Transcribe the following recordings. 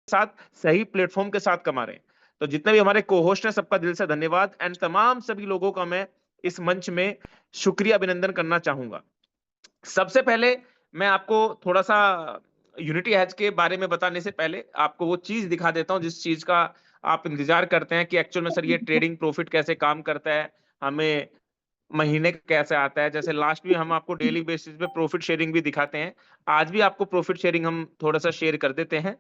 साथ, सही प्लेटफॉर्म के साथ कमा रहे हैं। तो जितने भी हमारे को होस्ट हैं, सबका दिल से धन्यवाद, एंड तमाम सभी लोगों का मैं इस मंच में शुक्रिया अभिनंदन करना चाहूंगा। सबसे पहले मैं आपको थोड़ा सा यूनिटी हैज के बारे में बताने से पहले आपको वो चीज दिखा देता हूं जिस चीज का आप इंतजार करते हैं कि एक्चुअल में सर ये ट्रेडिंग प्रॉफिट कैसे काम करता है, हमें महीने का कैसे आता है। जैसे लास्ट में हम आपको डेली बेसिस पे प्रॉफिट शेयरिंग भी दिखाते हैं, आज भी आपको प्रॉफिट शेयरिंग हम थोड़ा सा शेयर कर देते हैं।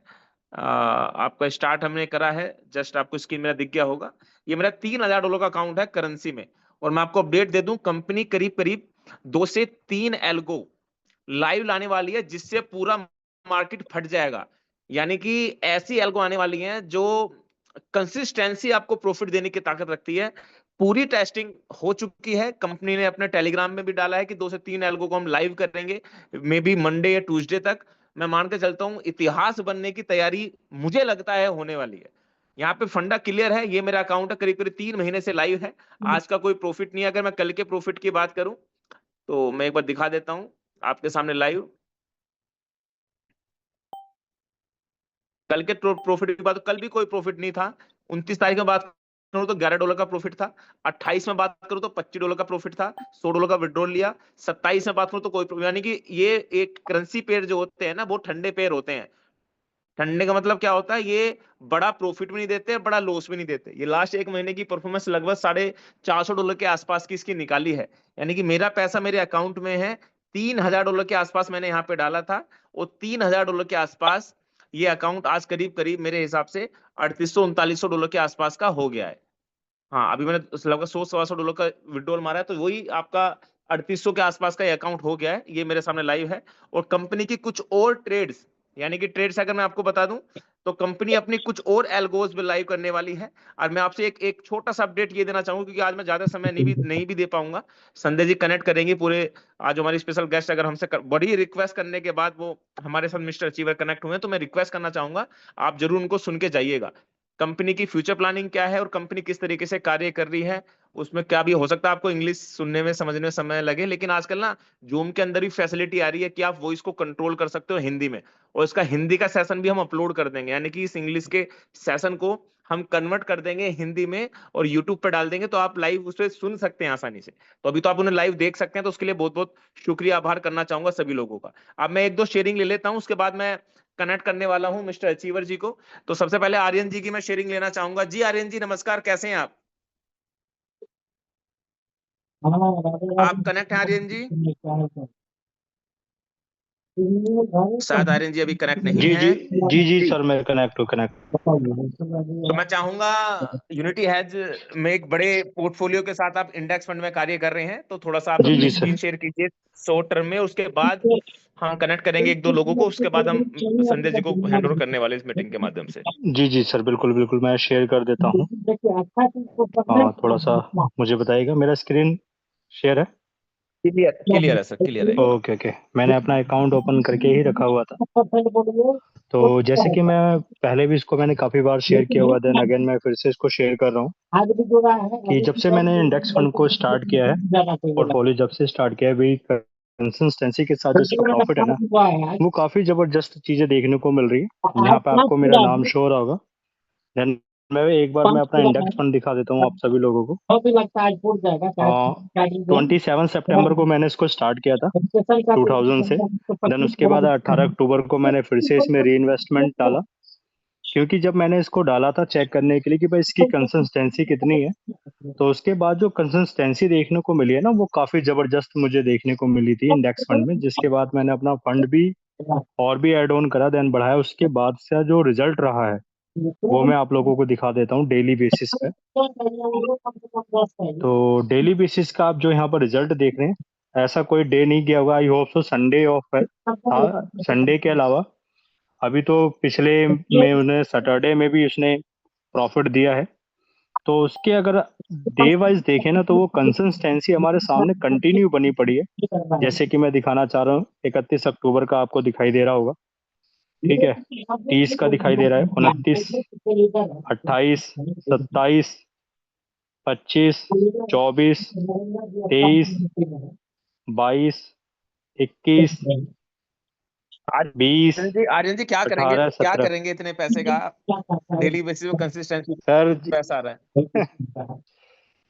आपका स्टार्ट हमने करा है, जस्ट आपको स्क्रीन मेरा दिख गया होगा। ये मेरा $3000 का अकाउंट है करेंसी में, और मैं आपको अपडेट दे दूं, कंपनी करीब करीब 2 से 3 एल्गो लाइव लाने वाली है जिससे पूरा मार्केट फट जाएगा। यानी कि ऐसी एल्गो आने वाली हैं जो कंसिस्टेंसी आपको प्रॉफिट देने की ताकत रखती है। पूरी टेस्टिंग हो चुकी है, कंपनी ने अपने टेलीग्राम में भी डाला है कि 2 से 3 एल्गो को हम लाइव करेंगे, मे बी मंडे या ट्यूसडे तक। मैं मान के चलता हूं इतिहास बनने की तैयारी मुझे लगता है होने वाली है। यहाँ पे फंडा क्लियर है, ये मेरा अकाउंट है, करीब करीब 3 महीने से लाइव है। आज का कोई प्रॉफिट नहीं है। अगर मैं कल के प्रॉफिट की बात करूं तो मैं एक बार दिखा देता हूं आपके सामने लाइव। कल के प्रॉफिट की बात, तो कल भी कोई प्रॉफिट नहीं था। 29 तारीख में बात करूं तो $11 का प्रॉफिट था। 28 में बात करूं तो $25 का प्रॉफिट था, $100 का विड्रॉल लिया। 27 में बात करूं तो कोई, यानी कि ये एक करेंसी पेयर जो होते हैं ना, वो ठंडे पेयर होते हैं। ठंडे का मतलब क्या होता है, ये बड़ा प्रॉफिट भी नहीं देते, बड़ा लॉस भी नहीं देते। ये लास्ट एक महीने की परफॉर्मेंस लगभग $450 के आसपास की इसकी निकाली है। यानी कि मेरा पैसा मेरे अकाउंट में है, $3000 के आसपास मैंने यहाँ पे डाला था, और $3000 के आसपास ये अकाउंट आज करीब करीब मेरे हिसाब से $3800-3900 के आसपास का हो गया है। हाँ, अभी मैंने लगभग 100-125 डॉलर का विड्रॉल मारा है, तो वही आपका 3800 के आसपास का अकाउंट हो गया है। ये मेरे सामने लाइव है। और कंपनी की कुछ और ट्रेड्स, यानी कि ट्रेड्स अगर मैं आपको बता दूं, तो कंपनी अपनी कुछ और एल्गोज भी लाइव करने वाली है। और मैं आपसे एक एक छोटा सा अपडेट ये देना चाहूंगा, क्योंकि आज मैं ज्यादा समय नहीं भी दे पाऊंगा। संजय जी कनेक्ट करेंगे पूरे, आज हमारी स्पेशल गेस्ट अगर हमसे बड़ी रिक्वेस्ट करने के बाद वो हमारे साथ मिस्टर अचीवर कनेक्ट हुए हैं, तो मैं रिक्वेस्ट करना चाहूंगा आप जरूर उनको सुन के जाइएगा। कंपनी की फ्यूचर प्लानिंग क्या है और कंपनी किस तरीके से कार्य कर रही है, उसमें क्या भी हो सकता है आपको इंग्लिश सुनने में समझने में समय लगे, लेकिन आजकल ना जूम के अंदर भी फैसिलिटी आ रही है कि आप वॉइस को कंट्रोल कर सकते हो हिंदी में, और इसका हिंदी का सेशन भी हम अपलोड कर देंगे। यानी कि इस इंग्लिश के सेशन को हम कन्वर्ट कर देंगे हिंदी में और यूट्यूब पर डाल देंगे, तो आप लाइव उसे सुन सकते हैं आसानी से। तो अभी तो आप उन्हें लाइव देख सकते हैं, तो उसके लिए बहुत बहुत शुक्रिया आभार करना चाहूंगा सभी लोगों का। अब मैं एक दो शेयरिंग ले लेता हूं, उसके बाद मैं कनेक्ट करने वाला हूं मिस्टर अचीवर जी को। तो सबसे पहले आर्यन जी की मैं शेयरिंग लेना चाहूंगा। जी आर्यन जी नमस्कार, कैसे हैं आप कनेक्ट हैं आर्यन जी? शायद आर्यन जी अभी कनेक्ट नहीं जी है। जी जी जी जी, सर, मैं कनेक्ट हूँ कनेक्ट। तो मैं चाहूंगा यूनिटी हैज में एक बड़े पोर्टफोलियो के साथ आप इंडेक्स फंड में कार्य कर रहे हैं, तो थोड़ा सा आप जी अपनी जी स्क्रीन सर। शेयर कीजिए शॉर्ट टर्म में। उसके बाद हम कनेक्ट करेंगे एक दो लोगों को, उसके बाद हम संजय जी को हैंड ओवर करने वाले इस मीटिंग के माध्यम से। जी जी सर, बिल्कुल बिल्कुल, मैं शेयर कर देता हूँ। थोड़ा सा मुझे बताइएगा, मेरा स्क्रीन शेयर है? क्लियर क्लियर है सर, क्लियर है एकदम। ओके ओके, मैंने अपना अकाउंट ओपन करके ही रखा हुआ था। तो जैसे कि मैं पहले भी इसको मैंने काफ़ी बार शेयर किया हुआ, देन अगेन मैं फिर से इसको शेयर कर रहा हूँ कि जब से मैंने इंडेक्स फंड को स्टार्ट किया है, पोर्टफोलियो जब से स्टार्ट किया है, भी कंसिस्टेंसी के साथ जो इसका प्रॉफिट है ना, वो काफ़ी ज़बरदस्त चीज़ें देखने को मिल रही है। यहाँ पे आपको मेरा नाम शो हो रहा होगा। देन मैं अपना इंडेक्स फंड दिखा देता हूँ आप सभी लोगों को। 27 सितंबर को मैंने इसको स्टार्ट किया था 2000 से। देन उसके बाद 18 अक्टूबर को मैंने फिर से इसमें री इन्वेस्टमेंट डाला, क्योंकि जब मैंने इसको डाला था चेक करने के लिए कि भाई इसकी कंसिस्टेंसी कितनी है, तो उसके बाद जो कंसिस्टेंसी देखने को मिली है ना, वो काफ़ी ज़बरदस्त मुझे देखने को मिली थी इंडेक्स फंड में। जिसके बाद मैंने अपना फंड भी और भी ऐड ऑन करा, देन बढ़ाया। उसके बाद से जो रिजल्ट रहा है वो मैं आप लोगों को दिखा देता हूँ डेली बेसिस पे। तो डेली बेसिस का आप जो यहाँ पर रिजल्ट देख रहे हैं, ऐसा कोई डे नहीं गया होगा, I hope so Sunday off है था। संडे के अलावा अभी तो पिछले में उन्हें सैटरडे में भी उसने प्रॉफिट दिया है। तो उसके अगर डे वाइज देखें ना, तो वो कंसिस्टेंसी हमारे सामने कंटिन्यू बनी पड़ी है। जैसे कि मैं दिखाना चाह रहा हूँ, 31 अक्टूबर का आपको दिखाई दे रहा होगा, ठीक है। 30 का दिखाई दे रहा है, 29, 28, 27, 25, 24, 23, 22, 21, 20, आर्यन जी क्या करेंगे, 18, क्या 17 करेंगे इतने पैसे का? डेली बेसिस पे कंसिस्टेंसी सर। पैसा आ रहा है।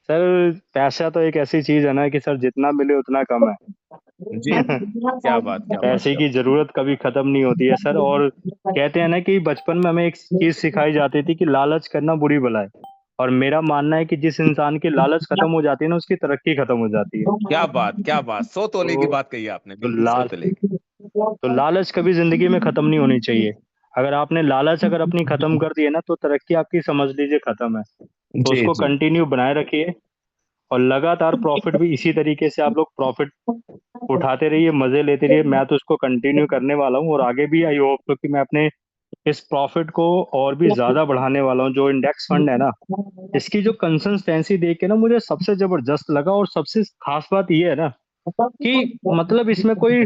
सर पैसा तो एक ऐसी चीज है ना कि सर जितना मिले उतना कम है। जी क्या बात, क्या बात, पैसे क्या की बात। जरूरत कभी खत्म नहीं होती है सर। और कहते हैं ना कि बचपन में हमें एक चीज सिखाई जाती थी कि लालच करना बुरी बला है। और मेरा मानना है कि जिस इंसान की लालच खत्म हो जाती है ना, उसकी तरक्की खत्म हो जाती है। क्या बात, क्या बात, 100 तोले की तो, बात कही आपने, तो बिल्कुल 100 लाल तोले की। तो लालच कभी जिंदगी में खत्म नहीं होनी चाहिए। अगर आपने लालच अगर अपनी खत्म कर दी है ना, तो तरक्की आपकी समझ लीजिए खत्म है। तो जी उसको जी। कंटिन्यू बनाए रखिए। और लगातार प्रॉफिट भी इसी तरीके से आप लोग प्रॉफिट उठाते रहिए, मजे लेते रहिए। मैं तो इसको कंटिन्यू करने वाला हूँ और आगे भी आई होप तो कि मैं अपने इस प्रॉफिट को और भी ज्यादा बढ़ाने वाला हूँ। जो इंडेक्स फंड है ना, इसकी जो कंसिस्टेंसी देख के ना मुझे सबसे जबरदस्त लगा। और सबसे खास बात ये है ना कि मतलब इसमें कोई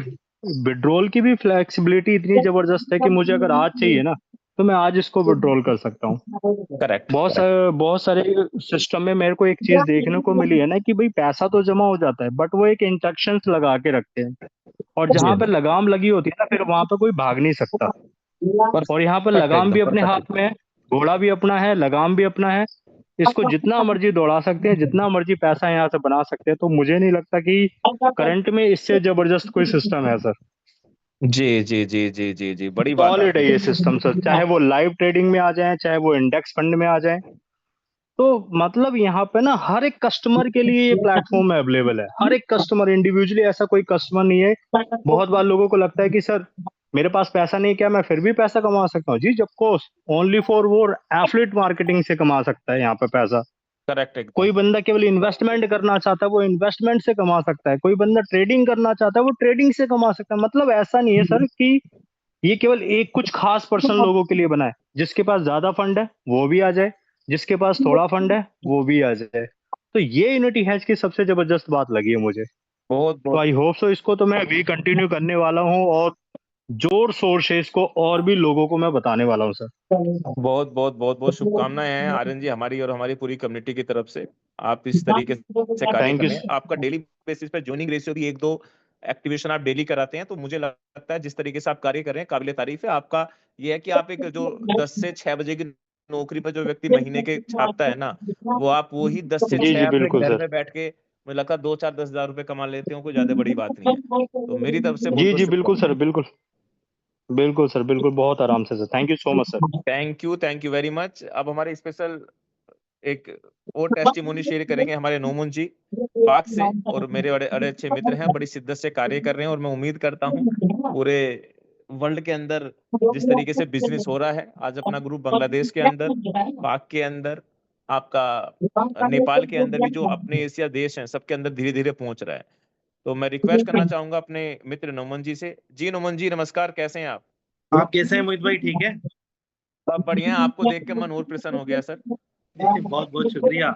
विड्रॉल की भी फ्लेक्सिबिलिटी इतनी जबरदस्त है कि मुझे अगर आज चाहिए ना, तो मैं आज इसको विड्रॉल कर सकता हूँ। करेक्ट बहुत करेक्ट। सारे बहुत सारे सिस्टम में मेरे को एक चीज देखने को मिली है ना कि भाई पैसा तो जमा हो जाता है, बट वो एक इंस्ट्रक्शंस लगा के रखते हैं। और जी जहां पे लगाम लगी होती है ना, फिर वहां पे कोई भाग नहीं सकता। और यहाँ पर परफेक्ट, लगाम एकदम भी अपने परफेक्ट। हाथ में है, घोड़ा भी अपना है, लगाम भी अपना है। इसको जितना मर्जी दौड़ा सकते हैं, जितना मर्जी पैसा यहाँ से बना सकते हैं। तो मुझे नहीं लगता कि करंट में इससे जबरदस्त कोई सिस्टम है सर। जी जी जी जी जी जी, बड़ी बात सॉलिड है आपने ये कही। सिस्टम सर, चाहे वो लाइव ट्रेडिंग में आ जाए, चाहे वो इंडेक्स फंड में आ जाए। तो मतलब यहाँ पे ना हर एक कस्टमर के लिए ये प्लेटफॉर्म अवेलेबल है। हर एक कस्टमर इंडिविजुअली, ऐसा कोई कस्टमर नहीं है। बहुत बार लोगों को लगता है कि सर मेरे पास पैसा नहीं, क्या मैं फिर भी पैसा कमा सकता हूँ? जी ऑफ कोर्स, ओनली फॉर वो एफिलिएट मार्केटिंग से कमा सकता है यहाँ पे पैसा। करेक्ट एकदम। कोई बंदा केवल इन्वेस्टमेंट करना चाहता है, वो इन्वेस्टमेंट से कमा सकता है। कोई बंदा ट्रेडिंग करना चाहता है, वो ट्रेडिंग से कमा सकता है। मतलब ऐसा नहीं है सर कि ये केवल एक कुछ खास पर्सन लोगों के लिए बना है। जिसके पास ज्यादा फंड है वो भी आ जाए, जिसके पास थोड़ा फंड है वो भी आ जाए। तो ये यूनिटी हैज की सबसे जबरदस्त बात लगी है मुझे। बहुत तो बहुत आई होप सो इसको तो मैं अभी कंटिन्यू करने वाला हूँ, और जोर शोर से इसको और भी लोगों को मैं बताने वाला हूँ सर। बहुत बहुत बहुत बहुत शुभकामनाएं हैं आर्यन जी, हमारी और हमारी पूरी कम्युनिटी की तरफ से। आप इस तरीके से कार्य थैंक कर यू। रहे हैं, आपका डेली बेसिस पे ज्वाइनिंग रेशियो भी 1-2 एक्टिवेशन आप डेली कराते हैं, तो मुझे लगता है जिस तरीके से आप कार्य कर रहे हैं काबिले तारीफ है आपका। ये है कि आप एक जो 10 से 6 बजे की नौकरी पर जो व्यक्ति महीने के छापता है ना, वो आप वही 10 से जी 6 जी अपने बिल्कुल घर सर। में बैठ के मुझे लगता है 2-4-10 हज़ार रुपए कमा लेते हो, कोई ज्यादा बड़ी बात नहीं है। तो मेरी तरफ से बहुत जी बहुत जी बिल्कुल सर, शुभकामनाएं। बिल्कुल बिल्कुल सर, बिल्कुल बहुत आराम से sir. Thank you so much sir. Thank you very much. अब हमारे स्पेशल एक और टेस्टिमोनी शेयर करेंगे हमारे नोमन जी पाक से, और मेरे बड़े बड़े अच्छे मित्र हैं, बड़ी शिद्दत से कार्य कर रहे हैं, और मैं उम्मीद करता हूं पूरे वर्ल्ड के अंदर जिस तरीके से बिजनेस हो रहा है, आज अपना ग्रुप बांग्लादेश के अंदर, पाक के अंदर, आपका नेपाल के अंदर भी, जो अपने एशिया देश हैं सबके अंदर धीरे धीरे पहुंच रहा है। तो मैं रिक्वेस्ट करना चाहूंगा अपने मित्र नोमन जी से। जी नोमन जी नमस्कार, कैसे हैं आप? आप कैसे हैं मोहित भाई? ठीक है। सब बढ़िया हैं, आपको देख के मन और प्रसन्न हो गया सर। जी, बहुत बहुत शुक्रिया।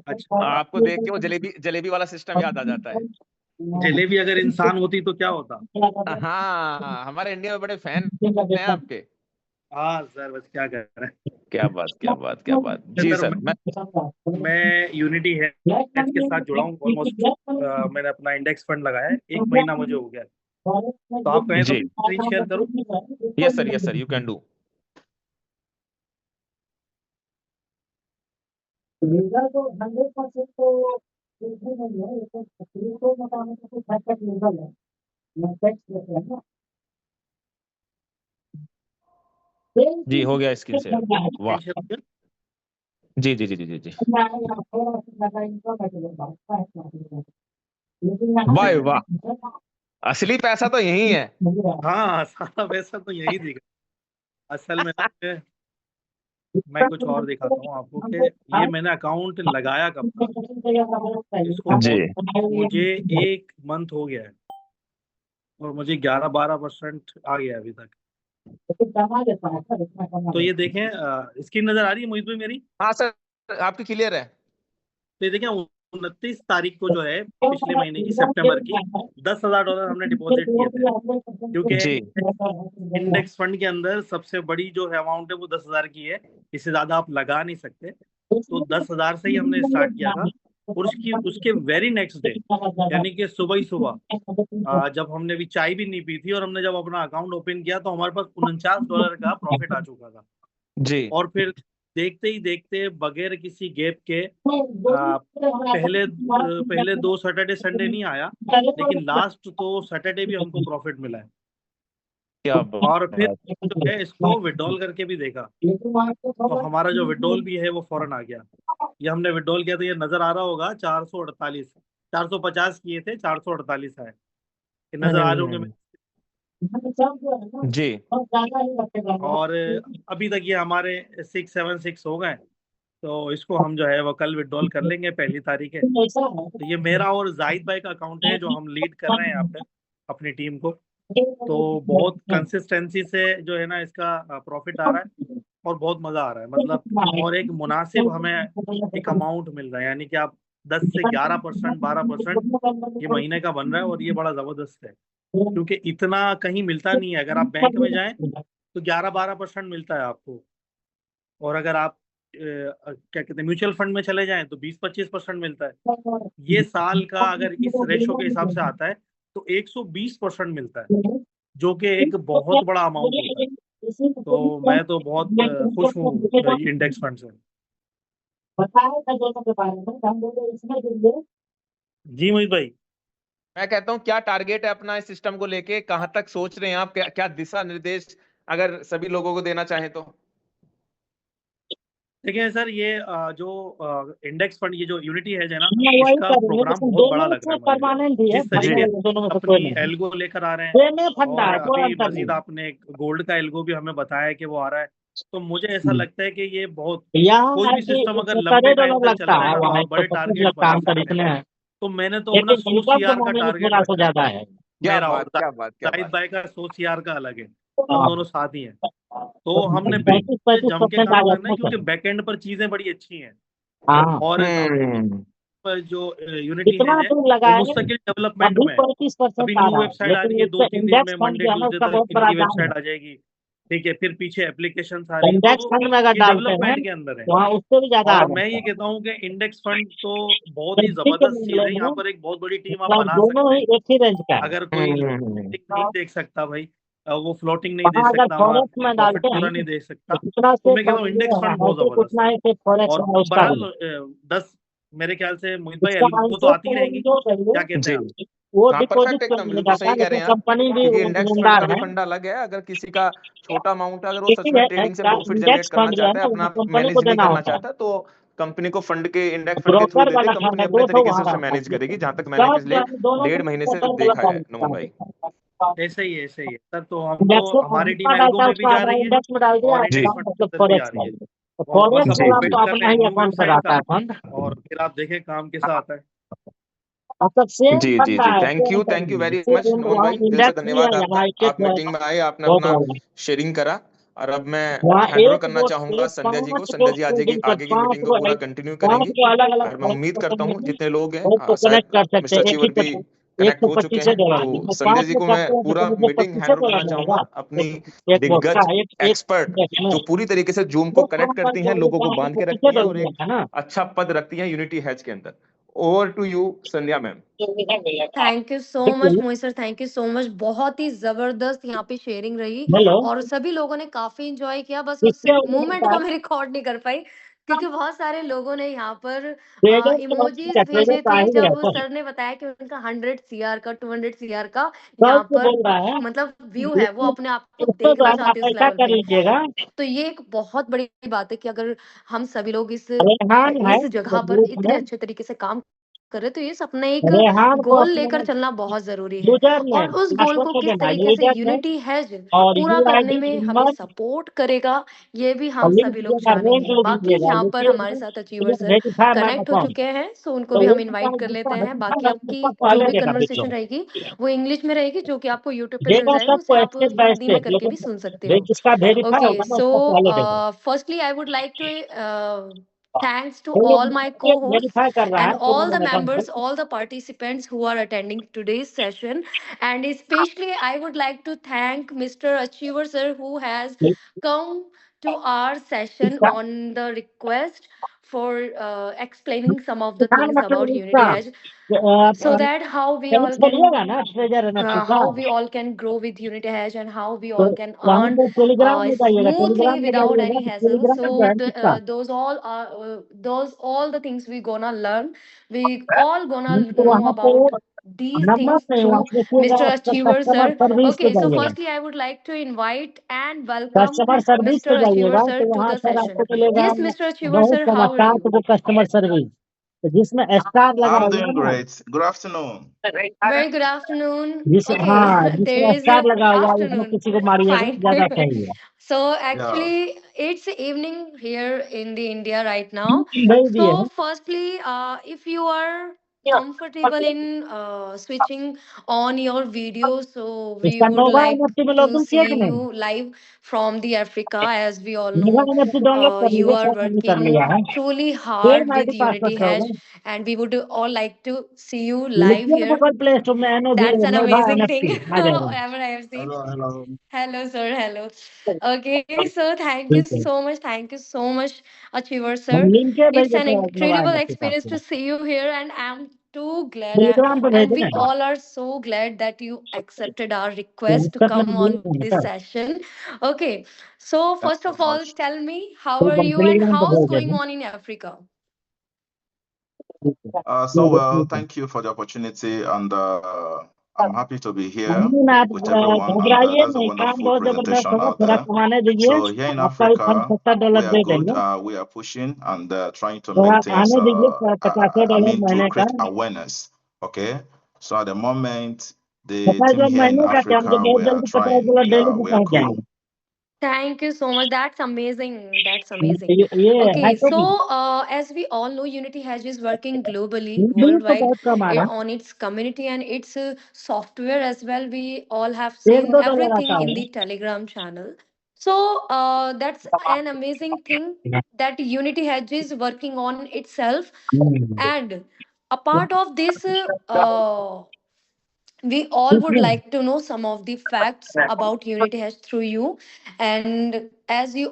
अच्छा, आपको देख के वो जलेबी जलेबी वाला सिस्टम याद आ जाता है। जलेबी अगर इंसान होती तो क्या होता? हाँ, हमारे इंडिया में बड़े फैन हैं आपके। हाँ सर, बस क्या कर रहे हैं। क्या बात, क्या बात, क्या बात। अच्छा जी सर, सर, मैं मैं यूनिटी हेल्थ के साथ जुड़ा हूँ ऑलमोस्ट। मैंने अपना इंडेक्स फंड लगाया है, 1 महीना मुझे हो गया है। तो आप कहें तो जी स्क्रीन शेयर करूँ? Yes sir, you can do. जी हो गया स्क्रीन शेयर। वाह। स्क्रीन शेयर हो गया? जी जी जी जी जी जी। वाह वाह, असली पैसा तो यही है। हाँ, सारा पैसा तो यही दिखा। असल में मैं कुछ और दिखाता हूँ आपको कि ये मैंने अकाउंट लगाया कब था। इसको जी मुझे 1 मंथ हो गया है, और मुझे 11-12% आ गया अभी तक। तो ये देखें, स्क्रीन नजर आ रही है मोहित भाई मेरी? हाँ सर, आपकी क्लियर है। तो ये देखें, 29 तारीख को जो है पिछले महीने की, सितंबर की, $10,000 हमने डिपॉजिट किए थे, क्योंकि जी इंडेक्स फंड के अंदर सबसे बड़ी जो है अमाउंट है वो 10,000 की है। इससे ज्यादा आप लगा नहीं सकते। तो 10,000 से ही हमने स्टार्ट किया था। और उसके वेरी नेक्स्ट डे यानी कि सुबह ही सुबह जब हमने भी चाय भी नहीं पी थी और हमने जब अपना अकाउंट ओपन किया तो हमारे पास $49 का प्रॉफिट आ चुका था। जी और फिर देखते ही देखते बगैर किसी गैप के पहले 2 सैटरडे संडे नहीं आया, लेकिन लास्ट तो सैटरडे भी हमको प्रॉफिट मिला है। क्या और फिर बात। जो है इसको विड्रॉल करके भी देखा तो हमारा जो विड्रॉल भी है वो फौरन आ गया। ये हमने विड्रॉल किया तो ये नजर आ रहा होगा 448, 450 किए थे, 448 आए, ये नजर आ रहे होंगे। जी और अभी तक ये हमारे 676 हो गए, तो इसको हम जो है वो कल विड्रॉल कर लेंगे 1 तारीख है। तो ये मेरा और जाहिद भाई का अकाउंट है जो हम लीड कर रहे हैं यहाँ पे अपनी टीम को। तो बहुत कंसिस्टेंसी से जो है ना इसका प्रॉफिट आ रहा है और बहुत मजा आ रहा है, मतलब और एक मुनासिब हमें एक अमाउंट मिल रहा है, यानी कि आप 10 से 11%, 12% ये महीने का बन रहा है और ये बड़ा जबरदस्त है क्योंकि इतना कहीं मिलता नहीं है। अगर आप बैंक में जाएं तो 11-12% मिलता है आपको, और अगर आप क्या कहते हैं म्यूचुअल फंड में चले जाएं तो 20-25% मिलता है। ये साल का अगर इस रेशो के हिसाब से आता है तो 120% मिलता है, जो कि एक बहुत बड़ा अमाउंट होता है। तो मैं तो बहुत खुश हूँ इंडेक्स फंड से। जी मोहित भाई। मैं कहता हूँ क्या टारगेट है अपना इस सिस्टम को लेके, कहाँ तक सोच रहे हैं आप, क्या क्या दिशा निर्देश अगर सभी लोगों को देना चाहें तो? देखिए सर, ये जो इंडेक्स फंड, ये जो यूनिटी है ना, इसका प्रोग्राम बहुत बड़ा लग रहा है मुझे। जिस तरीके से अपनी एल्गो लेकर आ रहे हैं और अभी मजीद आपने गोल्ड का एल्गो भी हमें बताया कि वो आ रहा है, तो मुझे ऐसा लगता है कि ये बहुत, कोई भी सिस्टम अगर लंबे टाइम तक चलता है ना तो आप बड़े टारगेट बना सकते हैं। तो मैंने तो अपना 100 CR का टारगेट रखा है, क्या मेरा बात, और क्या बात, क्या जाहिद बात। भाई का 100 CR का अलग है, हम दोनों साथ ही हैं। तो हमने बिल्कुल जम के काम करना है क्योंकि बैकएंड पर चीजें बड़ी अच्छी हैं और पर जो यूनिटी है वो मुस्तकिल डेवलपमेंट में है। अभी न्यू वेबसाइट आ रही है 2-3 दिन में, मंडे ट्यूसडे तक इनकी वेबसाइट आ जाएगी, ठीक है। फिर पीछे एप्लीकेशन आ रही है, तो ये डेवलपमेंट के अंदर है। और मैं ये कहता हूँ कि इंडेक्स फंड तो बहुत ही जबरदस्त चीज है, यहाँ पर एक बहुत बड़ी टीम आप बना सकते हैं। अगर कोई नहीं देख सकता भाई, वो फ्लोटिंग नहीं दे सकता, हमारा प्रॉफिट पूरा नहीं दे सकता, तो मैं कहता हूँ इंडेक्स फंड बहुत जबरदस्त है। और बहरहाल 10, मेरे ख्याल से मोहित भाई एल्गो तो आती रहेंगी, क्या कहते हैं आप? हाँ परफेक्ट, एकदम बिल्कुल सही कह रहे हैं आप, क्योंकि इंडेक्स फंड का भी फंडा अलग है। अगर किसी का छोटा अमाउंट है, अगर वो सच में ट्रेडिंग से प्रॉफिट जनरेट करना चाहता है, अपना मैनेज नहीं करना चाहता, तो कंपनी को फंड के इंडेक्स फंड के थ्रू दे दे, कंपनी अपने तरीके से उसे मैनेज करेगी, जहां तक मैंने पिछले 1.5 महीने से देखा है नमन भाई। ऐसे ही है सर। तो हम तो हमारी टीम एल्गो में भी जा रही है और इंडेक्स फंड के अंदर भी आ रही है। बहुत बहुत हम वेट कर रहे हैं न्यू वेबसाइट का, और फिर आप देखें काम कैसा आता है। जी जी जी, थैंक यू वेरी मच नमन भाई, दिल से धन्यवाद आपका। आप मीटिंग में आए, आपने अपना शेयरिंग करा, और अब मैं हैंड ओवर करना चाहूंगा संध्या जी को। संध्या जी आगे की मीटिंग को पूरा कंटिन्यू करेंगी, और मैं उम्मीद करता हूँ जितने लोग हैं, शायद मिस्टर अचीवर भी कनेक्ट हो चुके हैं, तो संध्या जी को मैं पूरा मीटिंग हैंड ओवर करना चाहूंगा, अपनी दिग्गज एक्सपर्ट जो पूरी तरीके से जूम को कनेक्ट करती हैं, लोगों को बांध के रखती हैं और एक अच्छा पद रखती हैं यूनिटी हैच के अंदर। Over to you Sandhya ma'am. Thank you so much Mohit sir, thank you so much. बहुत ही जबरदस्त यहाँ पे शेयरिंग रही और सभी लोगों ने काफी एंजॉय किया। बस उस मोमेंट को मैं रिकॉर्ड नहीं कर पाई क्योंकि बहुत सारे लोगों ने यहाँ पर इमोजीज भेजे थे जब सर ने बताया कि उनका 100 CR का 200 CR का यहाँ पर मतलब व्यू है, वो अपने आप को देखना चाहते हैं उस लेवल पे। तो ये एक बहुत बड़ी बात है कि अगर हम सभी लोग इस जगह पर इतने अच्छे तरीके से काम करे, तो ये सपना एक गोल लेकर चलना बहुत जरूरी है, और उस गोल को किस तरीके से यूनिटी हैज पूरा करने में हमें सपोर्ट करेगा, ये भी हम सभी लोग जानेंगे। बाकी यहाँ पर हमारे साथ अचीवर सर कनेक्ट हो चुके हैं, सो उनको भी हम इनवाइट कर लेते हैं। बाकी आपकी जो भी कन्वर्सेशन रहेगी वो इंग्लिश में रहेगी, जो कि आपको यूट्यूब पे मिल जाएगा, उसे आप हिंदी में करके भी सुन सकते हो। Okay, so firstly I would like to thanks to all my co-hosts and all the members, all the participants who are attending today's session. And especially, I would like to thank Mr. Achiever sir, who has come to our session on the request for explaining some of the things about Unity Hedge, so that how we all can grow with Unity Hedge, and how we all can earn smoothly without any hassle. So those all the things we gonna learn. We all gonna know about these things through Mr. Achiever sir. Okay, so firstly I would like to invite and welcome customer service पे Mr. Achiever जाइएगा sir तो to वहाँ the पर session. आपको मिलेगा Yes, Mr. Achiever बहुत sir, how are समाचार you? तो कस्टमर सर्विस तो जिसमें स्टार लगा I'm हुआ doing है ना great. Good afternoon. Very good afternoon. जिस Okay, हाँ there जिसमें is स्टार a लगा हुआ है उसमें afternoon. किसी को मारिएगा Fine. ज्यादा सही है So Yeah. actually, it's evening here in the India right now. भेज दिए So हैं firstly, if you are comfortable in switching on your video, so we इसका would नोवा like एनएफटी में to लॉगिन किया कि see नहीं you live from the Africa. As we all Nova know, NFT download कर you लीजिए are sir मैंने कर working लिया है truly same hard with ID Unity password से Hedge, होगा and we would all like to see you live लिखिए here. Google Play Store में That's an नोवा amazing thing एनएफटी आ जाएगा ever I have seen. hello Hello, sir. Hello. Okay, so thank you ठीक है so much. Thank you so much, Achiever हम sir. Link के भेज It's an देते हैं नोवा incredible एनएफटी का experience आपको to see you here, and I'm too glad. Telegram पे भेज And we देना all are so glad that you accepted our request to WhatsApp में come भेज on देंगे this sir session. Okay, so Thank first you of so all, much. tell me how तो are हम you and Telegram पे how's भेज going देंगे on in Africa? ठीक है So well, thank you for the opportunity, and I'm happy to be here आप with everyone, and घबराइए that's a नहीं काम wonderful बहुत जबरदस्त presentation होगा out थोड़ा there. कमाने दीजिए So here in आपका भी fund Africa, $70 we are they good. देंगे We are pushing and trying to थोड़ा make things. आने दीजिए I $85 mean, to महीने का create awareness. Okay. So at the moment, the team $50 here in महीने का क्या हमको Africa, बहुत we are जल्दी trying. $50 डेली Yeah, पे we are पहुंच cool. जाएंगे Thank you so much. That's amazing. That's amazing. ये है Okay, तो so भी as we all know, Unity Hedge is working globally, भी तो worldwide, बहुत कम आ रहा on its community and its software as well. We all have है seen $1-2 everything आता in होगा the Telegram channel. So that's an amazing thing that Unity Hedge is working on itself. And a part of this, we all would like to know some of the facts about Unity Hedge through you. And as you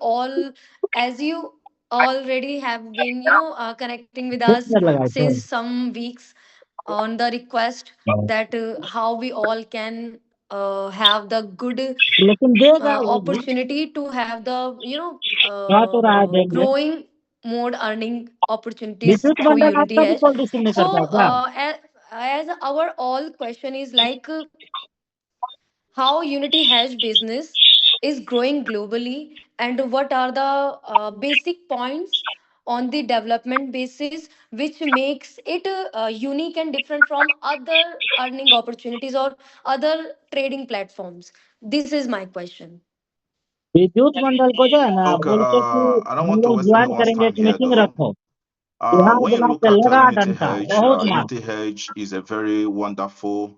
already have been connecting with us लगाए थे since some weeks on the request that how we all can have the good लेकिन देगा वो भी opportunity to have the क्या तो रहा है देंगे growing mode earning opportunities विद्युत through मंडल Unity आपका भी Edge. कॉल रिसीव नहीं करता So है क्या as our all question is like how Unity Hedge business is growing globally, and what are the basic points on the development basis which makes it unique and different from other earning opportunities or other trading platforms. This is my question. विद्युत मंडल को जो है ना Okay. बोलते कि I don't हम want to लोग waste join anyone's करेंगे time एक here, मीटिंग though. रखो बिहार When you बुला look के at लगा Unity डंटा Hedge, बहुत मार Unity Hedge is a very wonderful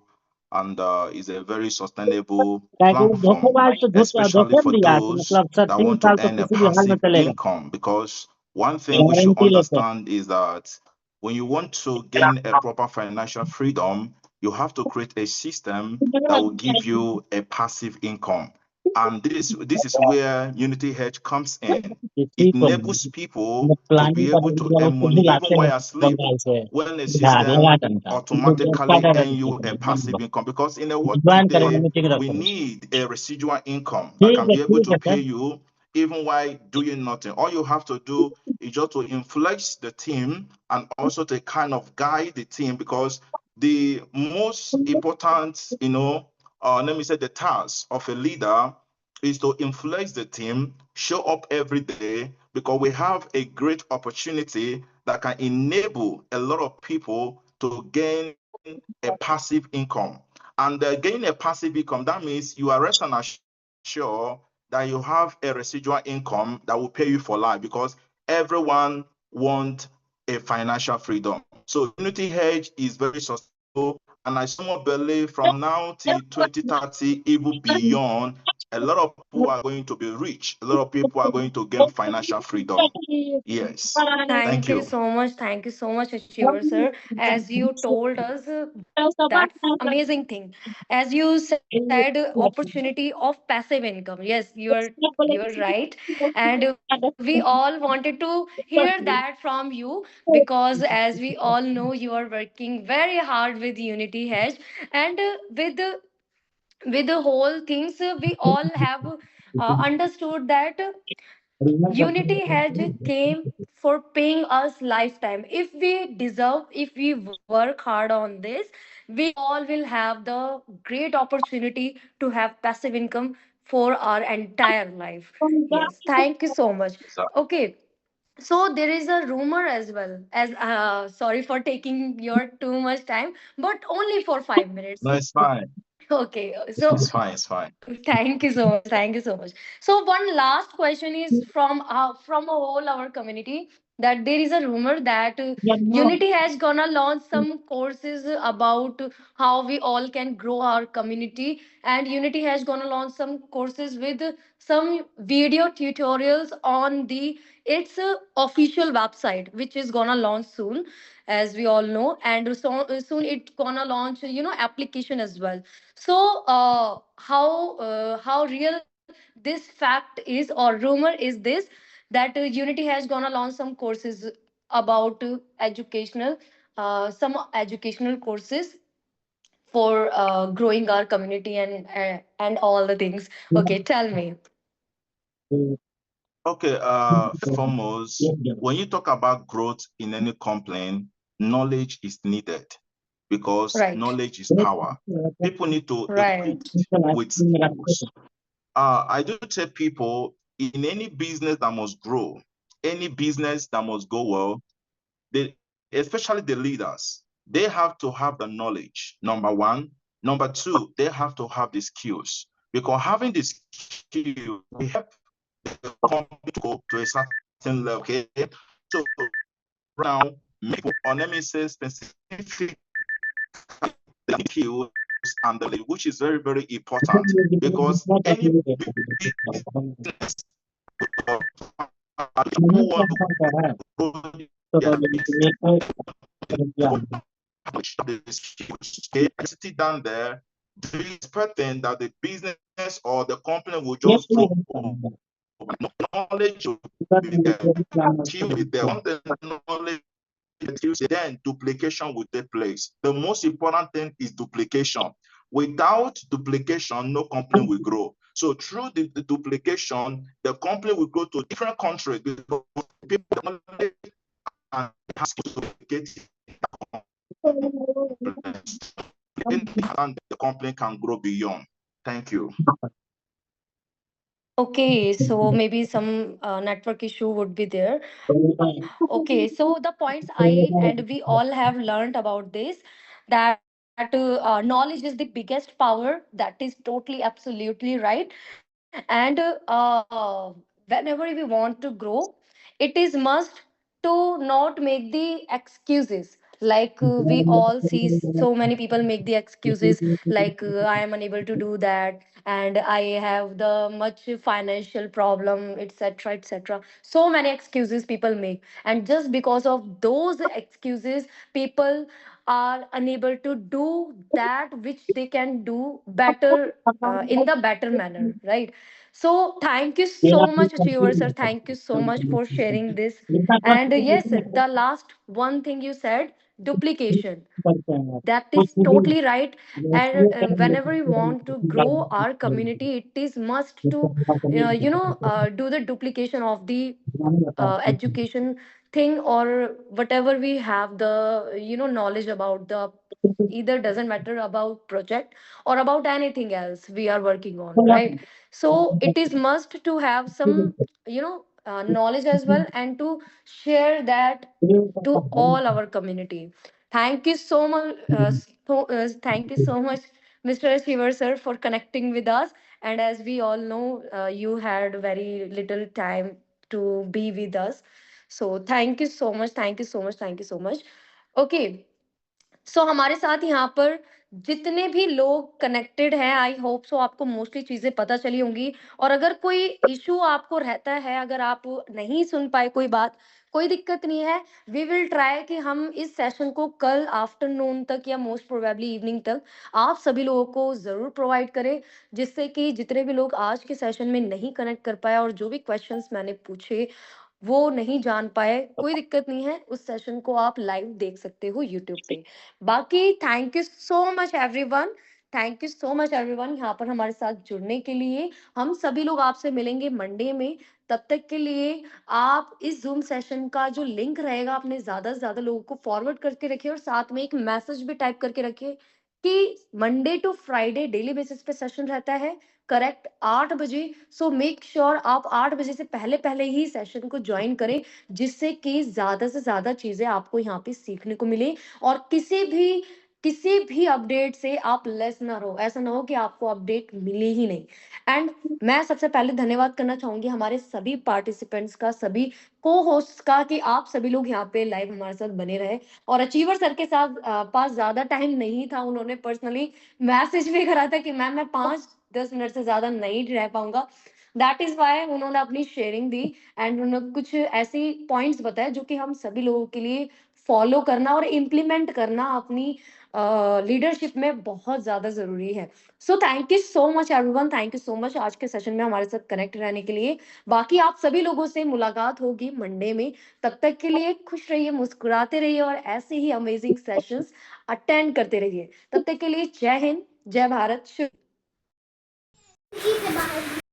and is a very sustainable क्या कि platform, धोखेबाज तो especially धोखे में for दिया कि those मतलब सर that 3 want to साल तो earn a किसी भी हाल में passive चलेगा income. Because one thing we should guarantee लेके understand is that when you want to gain a proper financial freedom, you have to create a system that will give you a passive income. And this is where Unity Hedge comes in. किसी It को enables people to planning be करने able के to लिए earn उसको money even बुलाते हैं while asleep, Bengal से when a Bihar लगा system डंटा automatically earn you a passive income. Because in the world join करेंगे today, मीटिंग we रखो need a residual income that can be able ठीक to है pay sir you even while doing nothing. All you have to do is just to influence the team and also to kind of guide the team, because the most important, let me say, the task of a leader is to influence the team, show up every day, because we have a great opportunity that can enable a lot of people to gain a passive income. And gaining a passive income, that means you are rest and assured that you have a residual income that will pay you for life, because everyone wants a financial freedom. So Unity Hedge is very sustainable, and I somewhat believe from now till 2030, even beyond, a lot of people are going to be rich. A lot of people are going to gain financial freedom. Yes. Thank you so much. Thank you so much, Achiever sir. As you told us, that's amazing thing. As you said, opportunity of passive income. Yes, you're right, and we all wanted to hear that from you because, as we all know, you are working very hard with Unity Hedge and with the whole things. We all have understood that. Unity Hedge came for paying us lifetime. If we deserve, if we work hard on this, we all will have the great opportunity to have passive income for our entire life. Yes, thank you so much. So, Okay, so there is a rumor as well. As sorry for taking your too much time, but only for 5 minutes. No, it's fine. Okay, so It's fine. It's fine. thank you so much. Thank you so much. So one last question is from a whole our community that there is a rumor that Unity has gonna launch some courses about how we all can grow our community, and Unity has gonna launch some courses with some video tutorials on the its official website, which is gonna launch soon, as we all know, and so soon it's gonna launch application as well. So, how real this fact is or rumor is this that Unity has gonna launch some courses about some educational courses for growing our community and all the things. Okay, tell me. Okay. Foremost, when you talk about growth in any complaint, knowledge is needed because Right. knowledge is power. People need to Right. equip with skills. I do tell people in any business that must grow, any business that must go well, especially the leaders, they have to have the knowledge, number one. Number two, they have to have the skills, because having the skills will help the company to go to a certain level. Okay, so right now, people, or let me say specific skills and the which is very, very important, because any business who want to grow their business, okay, sit down there, expecting that the business or the company will just grow. Knowledge will be there, skill will be there. Once the knowledge, then duplication will take place. The most important thing is duplication. Without duplication, no company will grow. So through the duplication, the company will go to different countries because people and has to duplicate and the company can grow beyond. Thank you. Okay, so maybe some network issue would be there. Okay, so the points I and we all have learned about this, that knowledge is the biggest power. That is totally absolutely right. And whenever we want to grow, it is must to not make the excuses. Like we all see so many people make the excuses like I am unable to do that, and I have the much financial problem, etc., etc. So many excuses people make, and just because of those excuses, people are unable to do that which they can do better in the better manner, right? So thank you so much, Achiever sir. Thank you so much for sharing this. And yes, the last one thing you said, duplication. That is totally right. And whenever we want to grow our community, it is must to do the duplication of the education thing, or whatever we have the knowledge about the, either doesn't matter about project or about anything else we are working on, right? So it is must to have some knowledge as well, and to share that to all our community. Thank you so much. Thank you so much, Mr. Shiver sir, for connecting with us. And as we all know, you had very little time to be with us. So thank you so much. Thank you so much. Thank you so much. Okay. So हमारे साथ यहाँ पर जितने भी लोग connected हैं, I hope so आपको mostly चीजें पता चली होंगी। और अगर कोई इशू आपको रहता है, अगर आप नहीं सुन पाए कोई बात, कोई दिक्कत नहीं है। वी विल ट्राई कि हम इस सेशन को कल आफ्टरनून तक या मोस्ट प्रोबेबली इवनिंग तक आप सभी लोगों को जरूर प्रोवाइड करें, जिससे कि जितने भी लोग आज के सेशन में नहीं कनेक्ट कर पाए और जो भी क्वेश्चंस मैंने पूछे वो नहीं जान पाए, कोई दिक्कत नहीं है, उस सेशन को आप लाइव देख सकते हो यूट्यूब पे। बाकी thank you so much everyone, thank you so much everyone यहाँ पर हमारे साथ जुड़ने के लिए। हम सभी लोग आपसे मिलेंगे मंडे में। तब तक के लिए आप इस जूम सेशन का जो लिंक रहेगा अपने ज्यादा से ज्यादा लोगों को फॉरवर्ड करके रखिए, और साथ में एक मैसेज भी टाइप करके रखिए कि Monday to Friday daily basis पे सेशन रहता है, करेक्ट 8 बजे। सो मेक श्योर आप 8 बजे से पहले पहले ही सेशन को ज्वाइन करें, जिससे कि ज्यादा से ज्यादा चीजें आपको यहाँ पे सीखने को मिले और किसी भी अपडेट से आप लेस ना रहो। ऐसा ना हो कि आपको अपडेट मिले ही नहीं। एंड मैं सबसे पहले धन्यवाद करना चाहूंगी हमारे सभी पार्टिसिपेंट्स का, सभी को होस्ट का, कि आप सभी लोग यहाँ पे लाइव हमारे साथ बने रहे। और अचीवर सर के साथ पास ज्यादा टाइम नहीं था, उन्होंने पर्सनली मैसेज भी करा था कि मैम मैं 5-10 मिनट से ज्यादा नहीं रह पाऊंगा। दैट इज वाई उन्होंने अपनी शेयरिंग दी एंड उन्होंने कुछ ऐसे पॉइंट्स बताए जो कि हम सभी लोगों के लिए फॉलो करना और इम्प्लीमेंट करना अपनी लीडरशिप में बहुत ज्यादा जरूरी है। So thank you so much everyone, thank you so much आज के सेशन में हमारे साथ कनेक्ट रहने के लिए। बाकी आप सभी लोगों से मुलाकात होगी मंडे में। तब तक के लिए खुश रहिए, मुस्कुराते रहिए और ऐसे ही अमेजिंग सेशंस अटेंड करते रहिए। तब तक के लिए जय हिंद, जय भारत।